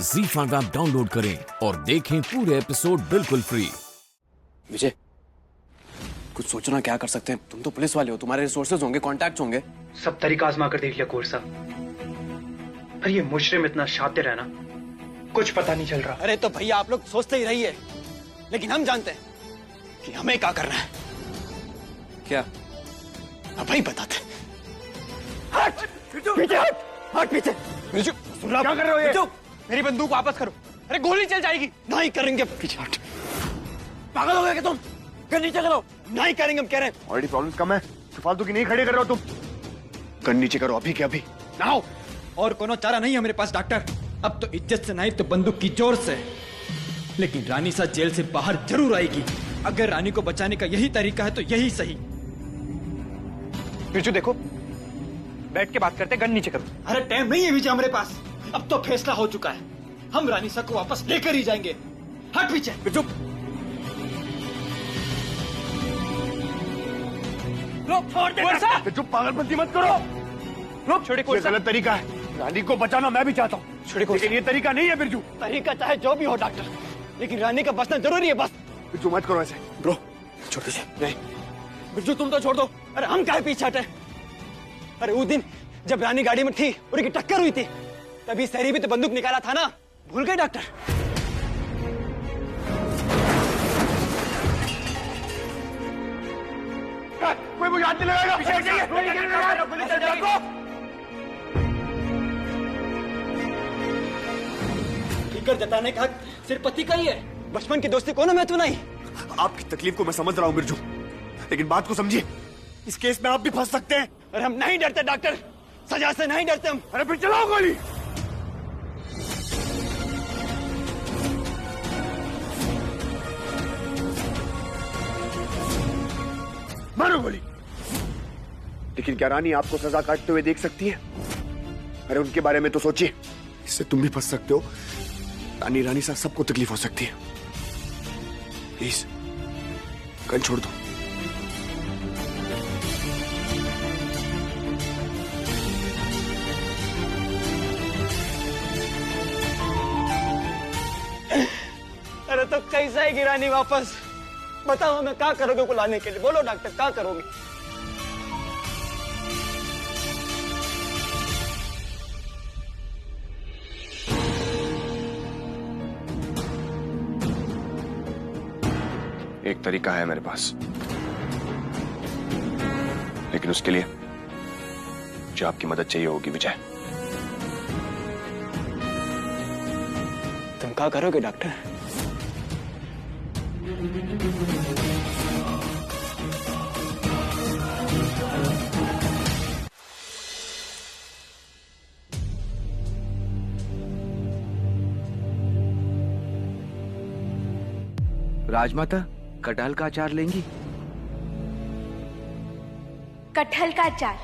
ZEE5 app download करें और देखें पूरे एपिसोड बिल्कुल फ्री। विजय, कुछ सोचना क्या कर सकते हैं? तुम तो पुलिस वाले हो, तुम्हारे रिसोर्सेज होंगे, कॉन्टैक्ट्स होंगे। सब तरीका आजमा कर देख लिया कोर साहब, पर ये मुजरिम इतना शातिर है ना, कुछ पता नहीं चल रहा। अरे तो भैया आप लोग सोचते ही रहिए, लेकिन हम जानते हैं कि हमें क्या करना है। क्या? अब भाई बताते। हट! पीछे हट! हट पीछे! बिरजू, क्या कर रहे हो ये? बिरजू, मेरी बंदूक वापस करो। अरे गोली चल जाएगी। नहीं करेंगे। पीछे हट। पागल हो गए क्या तुम? गन नीचे करो। नहीं करेंगे, हम कह रहे हैं। ऑलरेडी प्रॉब्लम्स कम है, फालतू की नहीं खड़े कर रहे हो तुम। गन नीचे करो अभी के अभी। नाउ और कोनो चारा नहीं है मेरे पास डॉक्टर। अब तो इज्जत से नहीं तो बंदूक की जोर से। लेकिन रानी सा जेल से बाहर जरूर आएगी। अगर रानी को बचाने का यही तरीका है तो यही सही। बिरजू देखो, बैठ के बात करते, गन नीचे करो। अरे टाइम नहीं है विजय हमारे पास। अब तो फैसला हो चुका है, हम रानी सा को वापस लेकर ही जाएंगे। हट पीछे। बिरजू, छोड़ दे। बिरजू पागलपंती मत करो। रुक, छोड़े ये गलत तरीका है। रानी को बचाना मैं भी चाहता हूँ, लेकिन ये तरीका नहीं है बिरजू। तरीका चाहे जो भी हो डॉक्टर, लेकिन रानी का बचना जरूरी है बस। बिरजू मत करो ऐसे। ब्रो, छोड़ दीजिए। नहीं बिरजू, तुम तो छोड़ दो। अरे हम काहे पीछे हटे? अरे उस दिन जब रानी गाड़ी में थी और उनकी टक्कर हुई थी, तभी सैरी भी तो बंदूक निकाला था ना। भूल गए डॉक्टर? कोई मुझे हाथ नहीं लगाएगा। पीछे हट जाइए। फिकर जताने का हक सिर्फ पति का ही है। बचपन की दोस्ती को ना महत्व नहीं। आपकी तकलीफ को मैं समझ रहा हूँ बिरजू, लेकिन बात को समझिए, इस केस में आप भी फंस सकते हैं। अरे हम नहीं डरते डॉक्टर, सजा से नहीं डरते हम। अरे फिर चलाओ गोली। मारो गोली। लेकिन क्या रानी आपको सजा काटते हुए देख सकती है? अरे उनके बारे में तो सोचिए, इससे तुम भी फंस सकते हो। रानी सा सबको तकलीफ हो सकती है। प्लीज गन छोड़ दो। अरे तो कैसे आएगी रानी वापस? बताओ हमें क्या करोगे को लाने के लिए? बोलो डॉक्टर, क्या करोगे? एक तरीका है मेरे पास, लेकिन उसके लिए मुझे आपकी मदद चाहिए होगी विजय। तुम क्या करोगे डॉक्टर? राजमाता, कटहल का अचार लेंगी? कटहल का अचार?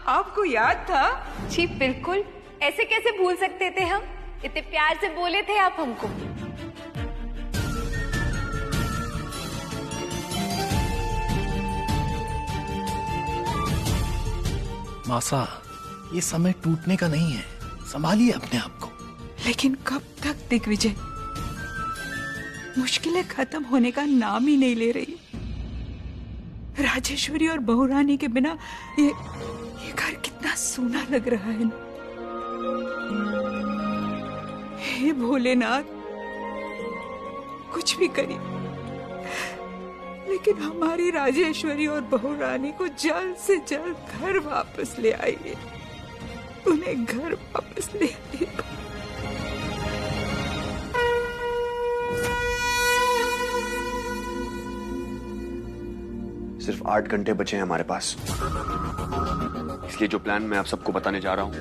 आपको याद था? जी बिल्कुल, ऐसे कैसे भूल सकते थे हम? इतने प्यार से बोले थे आप हमको। मासा, ये समय टूटने का नहीं है, संभालिए अपने आप को। लेकिन कब तक दिग्विजय? मुश्किलें खत्म होने का नाम ही नहीं ले रही। राजेश्वरी और बहुरानी के बिना ये घर कितना सूना लग रहा है ना। हे भोलेनाथ, कुछ भी करिए, लेकिन हमारी राजेश्वरी और बहुरानी को जल्द से जल्द घर वापस ले आइए। उन्हें घर वापस ले आइए। सिर्फ 8 घंटे बचे हैं हमारे पास, इसलिए जो प्लान मैं आप सबको बताने जा रहा हूं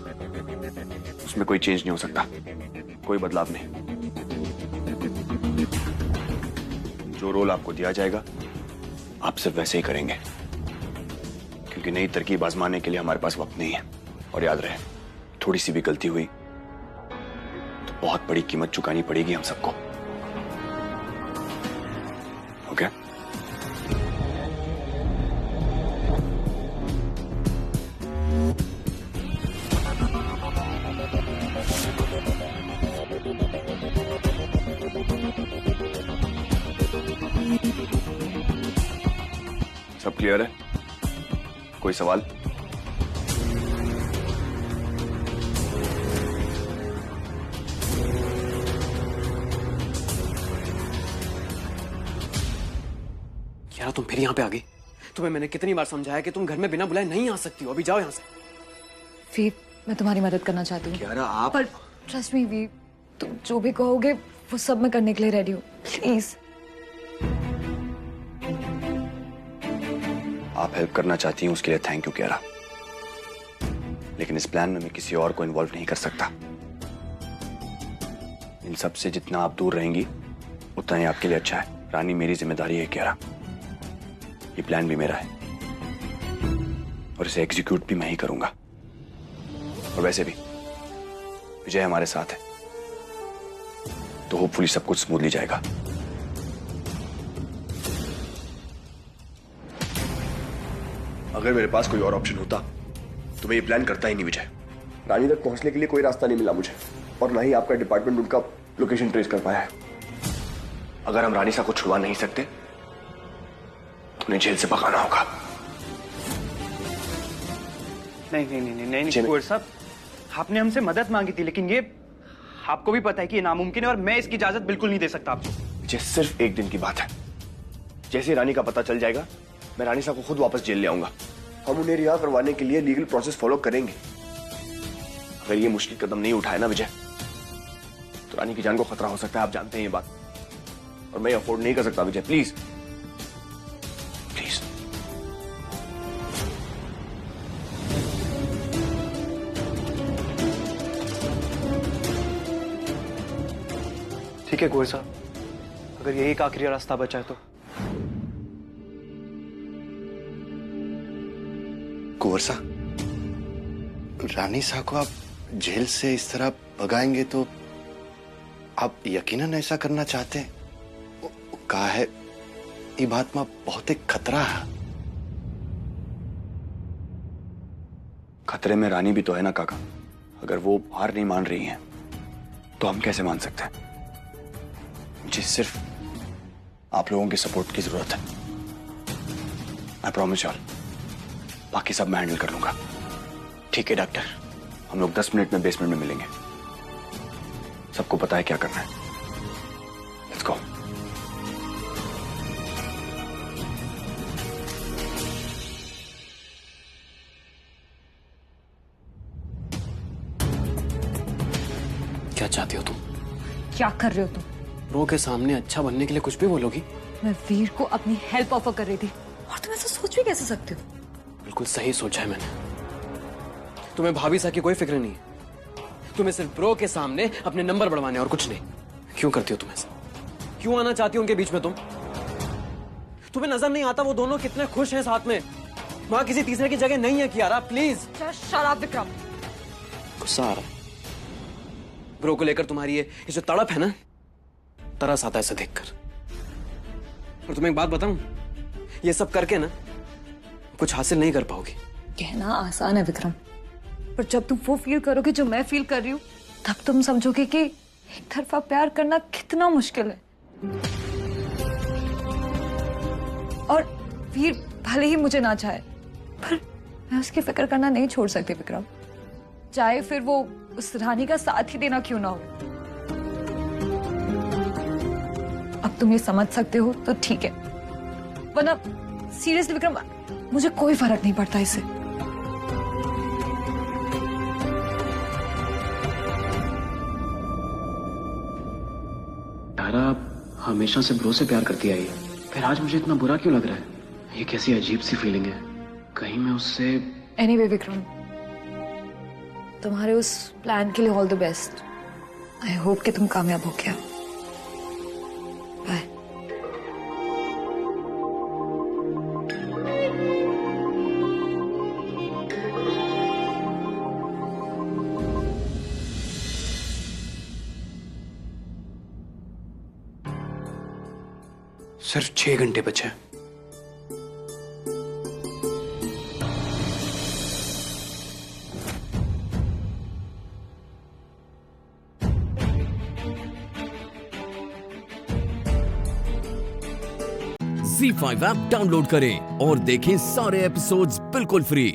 उसमें कोई चेंज नहीं हो सकता, कोई बदलाव नहीं। जो रोल आपको दिया जाएगा आप सिर्फ वैसे ही करेंगे, क्योंकि नई तरकीब आजमाने के लिए हमारे पास वक्त नहीं है। और याद रहे, थोड़ी सी भी गलती हुई तो बहुत बड़ी कीमत चुकानी पड़ेगी हम सबको। ओके? सब क्लियर है? कोई सवाल? यार तुम फिर यहाँ पे आ गई। तुम्हें मैंने कितनी बार समझाया कि तुम घर में बिना बुलाए नहीं आ सकती हो। अभी जाओ यहाँ से। वीर, मैं तुम्हारी मदद करना चाहती हूँ। कियारा आप पर ट्रस्ट मी वीर, तुम जो भी कहोगे वो सब मैं करने के लिए रेडी हूँ। प्लीज। आप हेल्प करना चाहती हैं उसके लिए थैंक यू कियारा, लेकिन इस प्लान में मैं किसी और को इन्वॉल्व नहीं कर सकता। इन सब से जितना आप दूर रहेंगी उतना ही आपके लिए अच्छा है। रानी मेरी जिम्मेदारी है कियारा, ये प्लान भी मेरा है और इसे एग्जीक्यूट भी मैं ही करूंगा। और वैसे भी विजय हमारे साथ है तो होपफुली सब कुछ स्मूथली जाएगा। अगर मेरे पास कोई और ऑप्शन होता तो मैं ये प्लान करता ही नहीं विजय। रानी तक पहुंचने के लिए कोई रास्ता नहीं मिला मुझे, और ना ही आपका डिपार्टमेंट उनका लोकेशन ट्रेस कर पाया है। अगर हम रानी सा को छुड़वा नहीं सकते तो उन्हें जेल से भगाना होगा। नहीं कुंवर साहब, आपने हमसे मदद मांगी थी, लेकिन ये आपको भी पता है कि ये नामुमकिन है और मैं इसकी इजाजत बिल्कुल नहीं दे सकता आपको। ये सिर्फ एक दिन की बात है। जैसे रानी का पता चल जाएगा मैं रानी साहब को खुद वापस जेल ले आऊंगा। हम उन्हें रिहा करवाने के लिए लीगल प्रोसेस फॉलो करेंगे। अगर ये मुश्किल कदम नहीं उठाए ना विजय तो रानी की जान को खतरा हो सकता है। आप जानते हैं ये बात, और मैं अफोर्ड नहीं कर सकता विजय। Please please. ठीक है कुंवर साहब, अगर यही एक आखिरी रास्ता बचा है तो। कुंवर साहब, रानी साहब को आप जेल से इस तरह भगाएंगे तो आप यकीनन ऐसा करना चाहते हैं? कहा है ये बात में बहुत एक खतरा है। खतरे में रानी भी तो है ना काका। अगर वो हार नहीं मान रही हैं तो हम कैसे मान सकते हैं? मुझे सिर्फ आप लोगों की सपोर्ट की जरूरत है। आई प्रॉमिस यॉल, बाकी सब मैं हैंडल कर लूंगा। ठीक है डॉक्टर, हम लोग 10 मिनट में बेसमेंट में मिलेंगे। सबको पता है क्या करना है। Let's go. क्या चाहती हो तुम? क्या कर रहे हो तुम? रो के सामने अच्छा बनने के लिए कुछ भी बोलोगी? मैं वीर को अपनी हेल्प ऑफर कर रही थी और तुम ऐसा सोच भी कैसे सकते हो? बिल्कुल सही सोचा है मैंने। तुम्हें भाभी सा की कोई फिक्र नहीं है। तुम्हें सिर्फ ब्रो के सामने अपने नंबर बढ़वाने और कुछ नहीं। क्यों करती हो तुम ऐसा? क्यों आना चाहती हो उनके बीच में तुम? तुम्हें नजर नहीं आता वो दोनों कितने खुश हैं साथ में? वहां किसी तीसरे की जगह नहीं है कियारा, प्लीज। शराब विक्रम। गुस्सा आ रहा है ब्रो को लेकर। तुम्हारी ये जो तड़प है ना, तरस आता है इसे देखकर। और तुम्हें एक बात बताऊं, ये सब करके ना कुछ हासिल नहीं कर पाओगी। कहना आसान है विक्रम, पर जब तुम वो फील करोगे जो मैं फील कर रही हूँ तब तुम समझोगे कि एक तरफा प्यार करना कितना मुश्किल है। और वीर भले ही मुझे ना चाहे, पर मैं उसकी फिक्र करना नहीं छोड़ सकती विक्रम, चाहे फिर वो उस रानी का साथ ही देना क्यों ना हो। अब तुम ये समझ सकते हो तो ठीक है, वरना सीरियसली विक्रम मुझे कोई फर्क नहीं पड़ता इससे। तारा हमेशा से ब्रो से प्यार करती आई है, फिर आज मुझे इतना बुरा क्यों लग रहा है? ये कैसी अजीब सी फीलिंग है। कहीं मैं उससे एनीवे विक्रम, तुम्हारे उस प्लान के लिए all the best. I hope कि तुम कामयाब हो गया। बाय। सिर्फ 6 घंटे बचे। ZEE5 ऐप डाउनलोड करें और देखें सारे एपिसोड्स बिल्कुल फ्री।